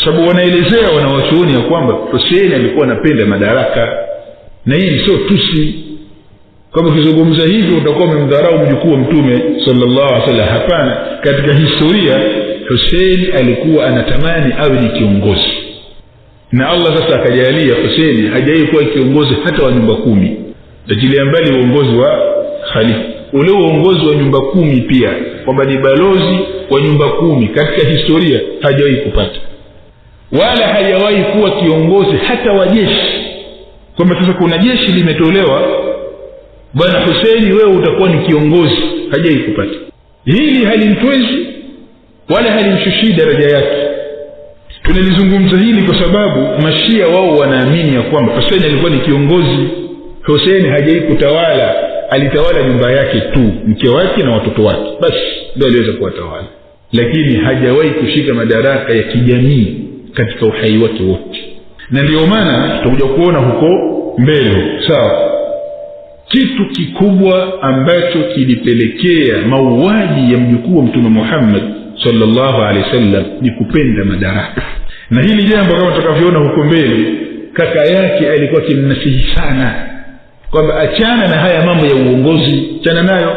sababu wanaelezea wanawachuoni ya kwamba Hussein alikuwa anapenda madaraka, na hii sio tusi. Kama ukizungumza hivyo utakuwa umemdharau mjukuu wa Mtume sallallahu alaihi wasallam. Hapana, katika historia Hussein alikuwa anatamani awe ni kiongozi, na Allah sasa akajalia Hussein hajawahi kuwa kiongozi hata wa nyumba 10, tajilia mbali uongozi wa khalifa. Ule uongozi wa nyumba 10 pia kwamba ni balozi wa nyumba 10 katika historia hajawahi kupata, wala hajawahi kuwa kiongozi hata wa jeshi, kwamba sasa kuna jeshi limetolewa, bwana Hussein wewe utakuwa ni kiongozi, hajawahi kupata. Hili halimtwezi wala halimshushi daraja yake. Tunalizungumza hili kwa sababu mashia wao wanaamini ya kwamba Hussein alikuwa ni kiongozi. Hussein hajawahi kutawala, alitawala nyumba yake tu, mke wake na watoto wake, basi ndio aliweza kuwatawala, lakini hajawahi kushika madaraka ya kijamii katika uhai wake wote. Na ndio maana tutakuja kuona huko mbele, sawa, kitu kikubwa ambacho kilipelekea mauaji ya mjukuu wa Mtume Muhammad sallallahu alaihi wasallam ni kupenda madaraka. Na hili jambo kama tutakavyoona huko mbele, kaka yake alikuwa kimnasihi sana kwamba achana na haya mambo ya uongozi, achana nayo,